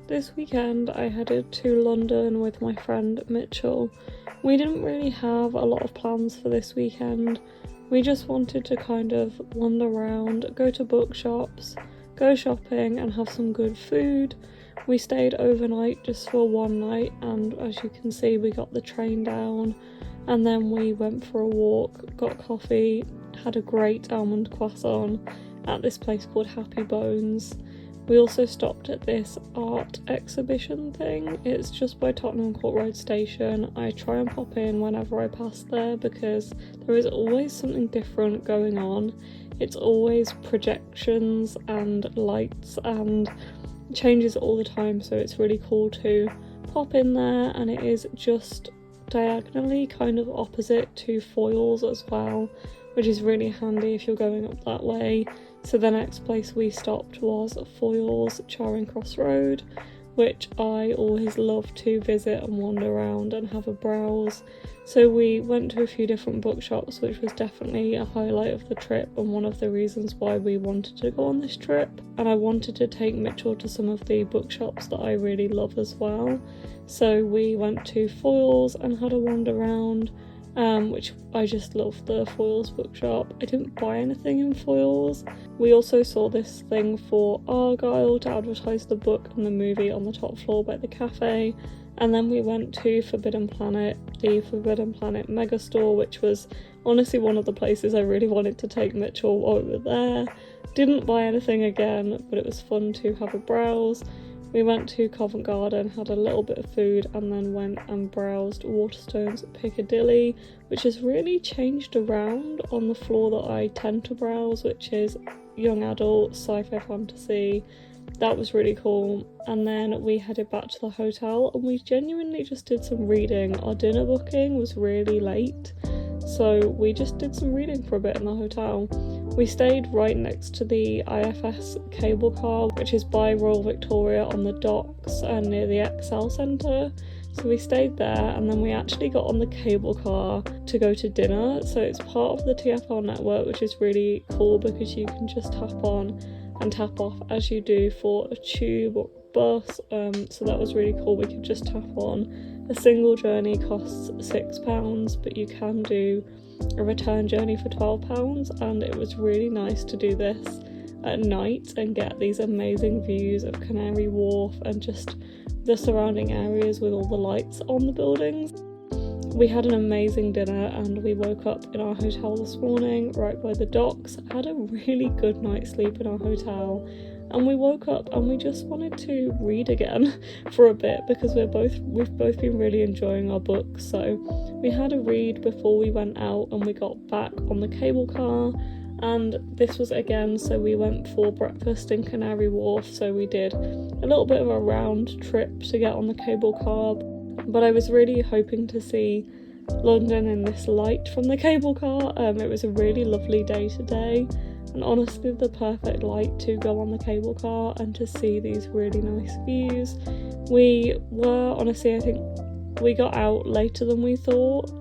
This weekend I headed to London with my friend Mitchell. We didn't really have a lot of plans for this weekend. We just wanted to kind of wander around, go to bookshops, go shopping and have some good food. We stayed overnight just for one night, and as you can see we got the train down and then we went for a walk, got coffee, had a great almond croissant at this place called Happy Bones. We also stopped at this art exhibition thing. It's just by Tottenham Court Road Station. I try and pop in whenever I pass there because there is always something different going on. It's always projections and lights and changes all the time, so it's really cool to pop in there, and it is just diagonally kind of opposite to Foyles as well, which is really handy if you're going up that way. So the next place we stopped was Foyles Charing Cross Road, which I always love to visit and wander around and have a browse. So we went to a few different bookshops, which was definitely a highlight of the trip and one of the reasons why we wanted to go on this trip. And I wanted to take Mitchell to some of the bookshops that I really love as well. So we went to Foyles and had a wander around, which I just love the Foyles bookshop. I didn't buy anything in Foyles. We also saw this thing for Argyle to advertise the book and the movie on the top floor by the cafe, and then we went to Forbidden Planet, the Forbidden Planet megastore, which was honestly one of the places I really wanted to take Mitchell while we were there. Didn't buy anything again, but it was fun to have a browse. We went to Covent Garden, had a little bit of food, and then went and browsed Waterstones Piccadilly, which has really changed around on the floor that I tend to browse, which is young adult, sci-fi fantasy. That was really cool. And then we headed back to the hotel and we genuinely just did some reading. Our dinner booking was really late, so we just did some reading for a bit in the hotel. We stayed right next to the IFS cable car, which is by Royal Victoria on the docks and near the Excel Centre. So we stayed there, and then we actually got on the cable car to go to dinner. So it's part of the TfL network, which is really cool because you can just tap on and tap off as you do for a tube or bus. So that was really cool. We could just tap on. A single journey costs £6, but you can do a return journey for £12, and it was really nice to do this at night and get these amazing views of Canary Wharf and just the surrounding areas with all the lights on the buildings. We had an amazing dinner and we woke up in our hotel this morning right by the docks. Had a really good night's sleep in our hotel, and we woke up and we just wanted to read again for a bit because we've both been really enjoying our books. So we had a read before we went out and we got back on the cable car, and this was again, so we went for breakfast in Canary Wharf, so we did a little bit of a round trip to get on the cable car. But I was really hoping to see London in this light from the cable car. It was a really lovely day today, and honestly the perfect light to go on the cable car and to see these really nice views. We were, honestly, I think we got out later than we thought,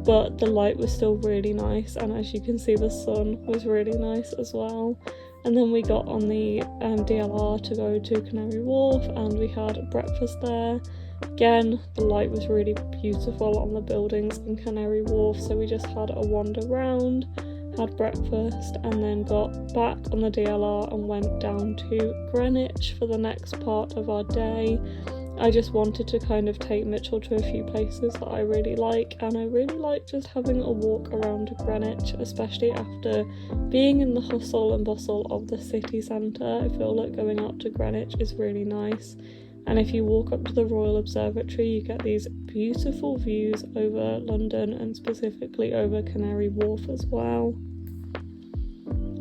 but the light was still really nice, and as you can see the sun was really nice as well. And then we got on the DLR to go to Canary Wharf and we had breakfast there. Again, the light was really beautiful on the buildings in Canary Wharf, so we just had a wander round, had breakfast, and then got back on the DLR and went down to Greenwich for the next part of our day. I just wanted to kind of take Mitchell to a few places that I really like, and I really like just having a walk around Greenwich, especially after being in the hustle and bustle of the city centre. I feel like going out to Greenwich is really nice. And if you walk up to the Royal Observatory, you get these beautiful views over London and specifically over Canary Wharf as well.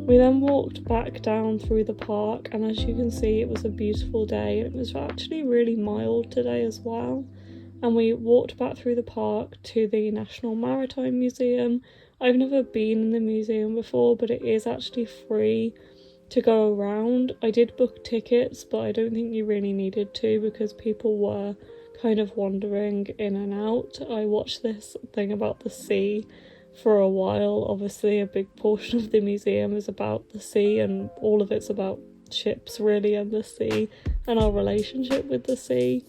We then walked back down through the park, and as you can see it was a beautiful day. It was actually really mild today as well. And we walked back through the park to the National Maritime Museum. I've never been in the museum before, but it is actually free to go around. I did book tickets, but I don't think you really needed to because people were kind of wandering in and out. I watched this thing about the sea for a while. Obviously a big portion of the museum is about the sea and all of it's about ships really and the sea and our relationship with the sea.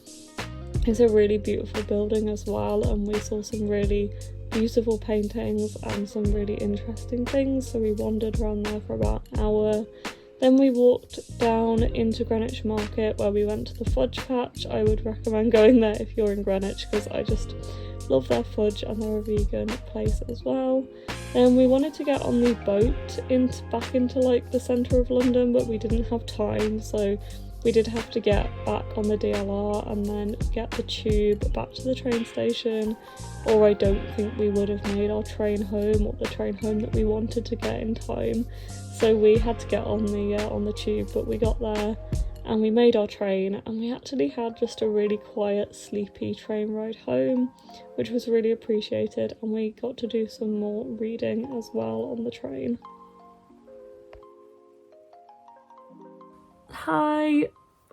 It's a really beautiful building as well, and we saw some really beautiful paintings and some really interesting things, so we wandered around there for about an hour. Then we walked down into Greenwich Market where we went to the fudge patch. I would recommend going there if you're in Greenwich because I just love their fudge and they're a vegan place as well. Then we wanted to get on the boat back into like the centre of London, but we didn't have time, so we did have to get back on the DLR and then get the tube back to the train station, or I don't think we would have made our train home, or the train home that we wanted to get in time. So we had to get on the tube, but we got there and we made our train, and we actually had just a really quiet, sleepy train ride home, which was really appreciated, and we got to do some more reading as well on the train. Hi,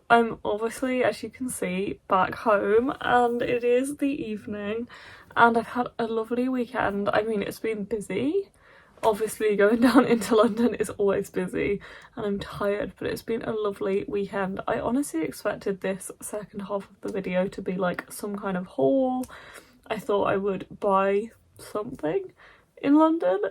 I'm obviously, as you can see, back home, and it is the evening, and I've had a lovely weekend. I mean, it's been busy. Obviously, going down into London is always busy, and I'm tired, but it's been a lovely weekend. I honestly expected this second half of the video to be like some kind of haul. I thought I would buy something in London.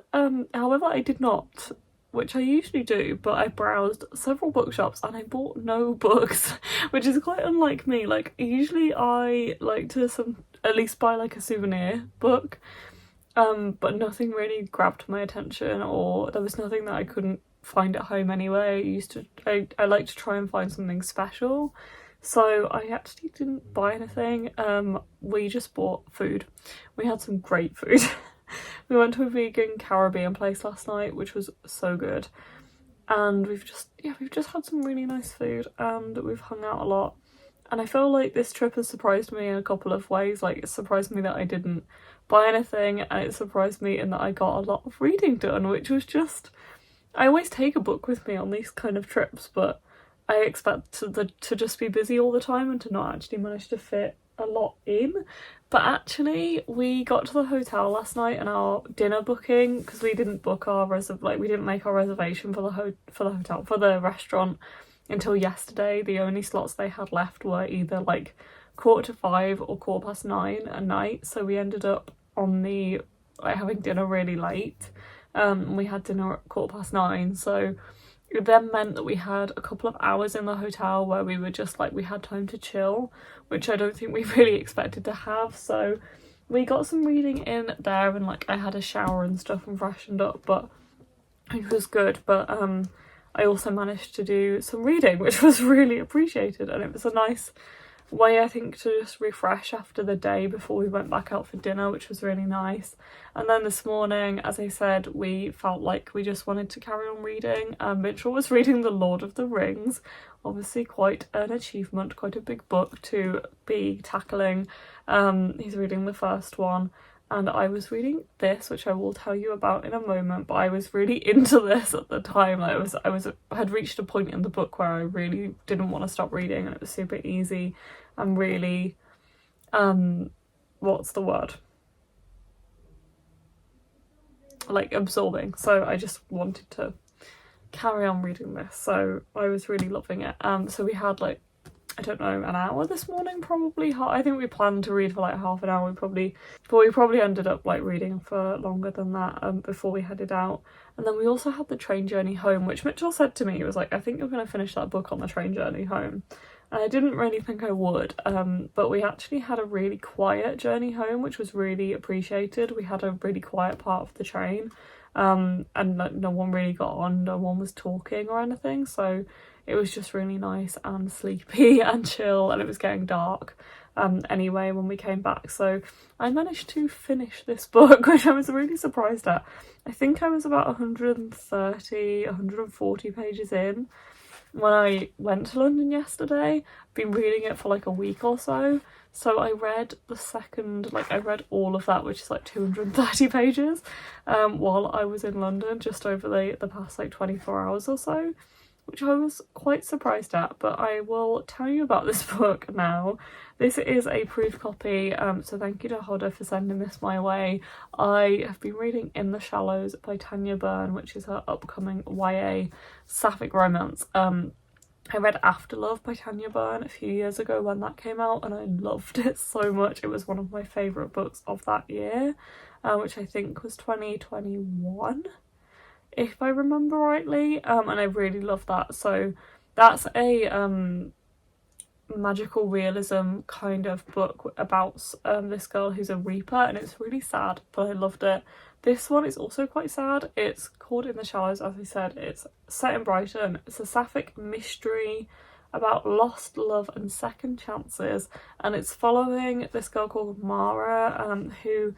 However, I did not, which I usually do, but I browsed several bookshops and I bought no books, which is quite unlike me. Like, usually I like to at least buy like a souvenir book, but nothing really grabbed my attention, or there was nothing that I couldn't find at home anyway. I like to try and find something special, so I actually didn't buy anything. We just bought food. We had some great food. We went to a vegan Caribbean place last night, which was so good, and we've just had some really nice food, and we've hung out a lot. And I feel like this trip has surprised me in a couple of ways. Like, it surprised me that I didn't buy anything, and it surprised me in that I got a lot of reading done, which was just... I always take a book with me on these kind of trips, but I expect to just be busy all the time and to not actually manage to fit a lot in. But actually, we got to the hotel last night, and our dinner booking, because we didn't book our we didn't make our reservation for the restaurant until yesterday. The only slots they had left were either like 5:45 or 9:15 at night, so we ended up having dinner really late. We had dinner at 9:15, so it then meant that we had a couple of hours in the hotel where we were just like, we had time to chill, which I don't think we really expected to have. So we got some reading in there, and like I had a shower and stuff and freshened up, but it was good. But I also managed to do some reading, which was really appreciated, and it was a nice way, I think, to just refresh after the day before we went back out for dinner, which was really nice. And then this morning, as I said, we felt like we just wanted to carry on reading. Mitchell was reading The Lord of the Rings, obviously quite an achievement, quite a big book to be tackling. He's reading the first one, and I was reading this, which I will tell you about in a moment, but I was really into this at the time. I had reached a point in the book where I really didn't want to stop reading, and it was super easy and really, what's the word? Like, absorbing. So I just wanted to carry on reading this, so I was really loving it. So we had like, I don't know, an hour this morning, probably. I think we planned to read for like half an hour. But we probably ended up like reading for longer than that before we headed out. And then we also had the train journey home, which Mitchell said to me, he was like, I think you're going to finish that book on the train journey home. And I didn't really think I would, but we actually had a really quiet journey home, which was really appreciated. We had a really quiet part of the train, and no one really got on, no one was talking or anything, so it was just really nice and sleepy and chill, and it was getting dark anyway when we came back. So I managed to finish this book, which I was really surprised at. I think I was about 140 pages in when I went to London yesterday. I've been reading it for like a week or so. So I read I read all of that, which is like 230 pages, while I was in London just over the past like 24 hours or so, which I was quite surprised at. But I will tell you about this book now. This is a proof copy, so thank you to Hodder for sending this my way. I have been reading In the Shallows by Tanya Byrne, which is her upcoming YA sapphic romance. I read Afterlove by Tanya Byrne a few years ago when that came out, and I loved it so much. It was one of my favourite books of that year, which I think was 2021, if I remember rightly, and I really love that. So that's a magical realism kind of book about this girl who's a reaper, and it's really sad, but I loved it. This one is also quite sad. It's called In the Shallows, as I said. It's set in Brighton. It's a sapphic mystery about lost love and second chances, and it's following this girl called Mara, who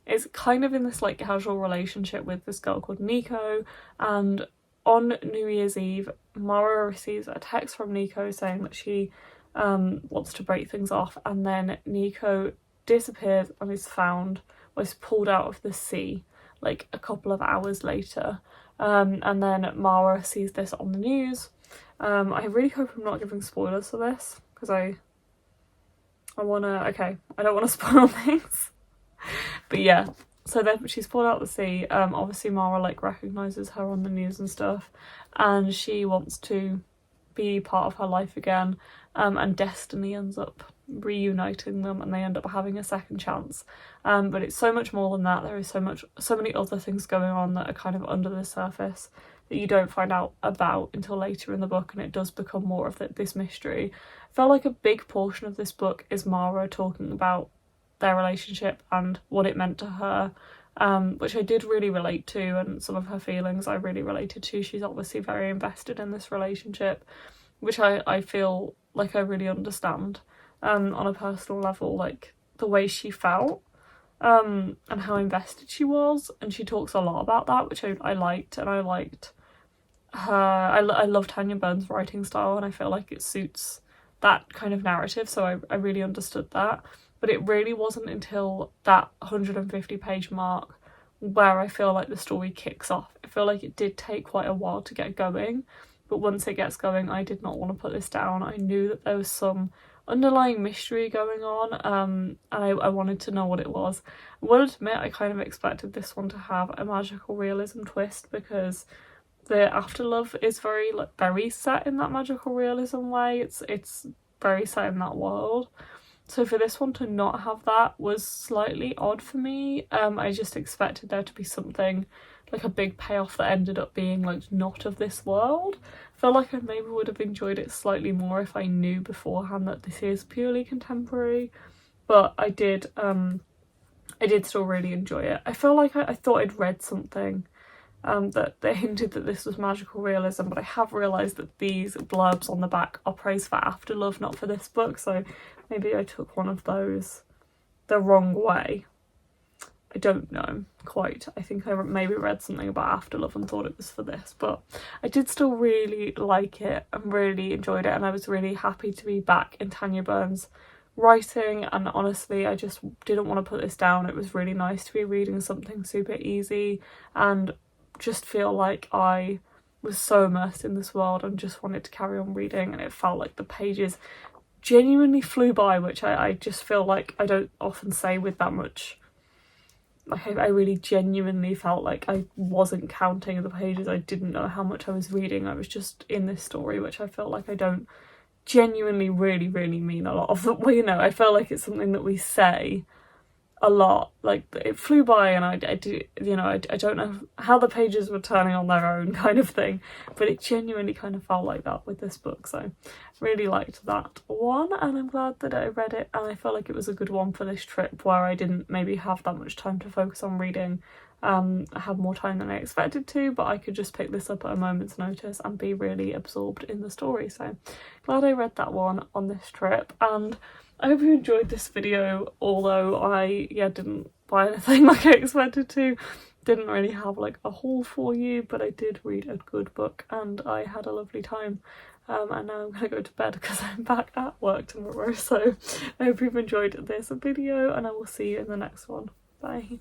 is kind of in this like casual relationship with this girl called Nico. And on New Year's Eve, Mara receives a text from Nico saying that she wants to break things off, and then Nico disappears and is found, was pulled out of the sea like a couple of hours later, and then Mara sees this on the news. I really hope I'm not giving spoilers for this, because I don't want to spoil things. But yeah, so then she's pulled out of the sea. Obviously Mara like recognises her on the news and stuff, and she wants to be part of her life again, and destiny ends up reuniting them, and they end up having a second chance. But it's so much more than that. There is so many other things going on that are kind of under the surface that you don't find out about until later in the book, and it does become more of this mystery. I felt like a big portion of this book is Mara talking about their relationship and what it meant to her, which I did really relate to, and some of her feelings I really related to. She's obviously very invested in this relationship, which I feel like I really understand on a personal level, like the way she felt, and how invested she was, and she talks a lot about that, which I liked, and I liked her. I love Tanya Byrne's writing style, and I feel like it suits that kind of narrative, so I really understood that. But it really wasn't until that 150 page mark where I feel like the story kicks off. I feel like it did take quite a while to get going, but once it gets going, I did not want to put this down. I knew that there was some underlying mystery going on, and I wanted to know what it was. I will admit I kind of expected this one to have a magical realism twist, because the Afterlove is very set in that magical realism way. It's very set in that world. So for this one to not have that was slightly odd for me. I just expected there to be something, like a big payoff that ended up being like not of this world. I feel like I maybe would have enjoyed it slightly more if I knew beforehand that this is purely contemporary, but I did still really enjoy it. I feel like I thought I'd read something that they hinted that this was magical realism, but I have realised that these blurbs on the back are praise for Afterlove, not for this book, so maybe I took one of those the wrong way. I don't know quite. I think I maybe read something about Afterlove and thought it was for this, but I did still really like it and really enjoyed it, and I was really happy to be back in Tanya Byrne's writing, and honestly I just didn't want to put this down. It was really nice to be reading something super easy and just feel like I was so immersed in this world and just wanted to carry on reading, and it felt like the pages genuinely flew by, which I just feel like I don't often say with that much. Like I really genuinely felt like I wasn't counting the pages. I didn't know how much I was reading. I was just in this story, which I feel like I don't genuinely really mean a lot of. Well, you know, I feel like it's something that we say a lot. Like it flew by, and I do, you know, I don't know how the pages were turning on their own kind of thing, but it genuinely kind of felt like that with this book. So really liked that one, and I'm glad that I read it, and I felt like it was a good one for this trip where I didn't maybe have that much time to focus on reading. I had more time than I expected to, but I could just pick this up at a moment's notice and be really absorbed in the story. So glad I read that one on this trip, and I hope you enjoyed this video, although I didn't buy anything like I expected to. Didn't really have like a haul for you, but I did read a good book and I had a lovely time. And now I'm gonna go to bed because I'm back at work tomorrow. So I hope you've enjoyed this video, and I will see you in the next one. Bye.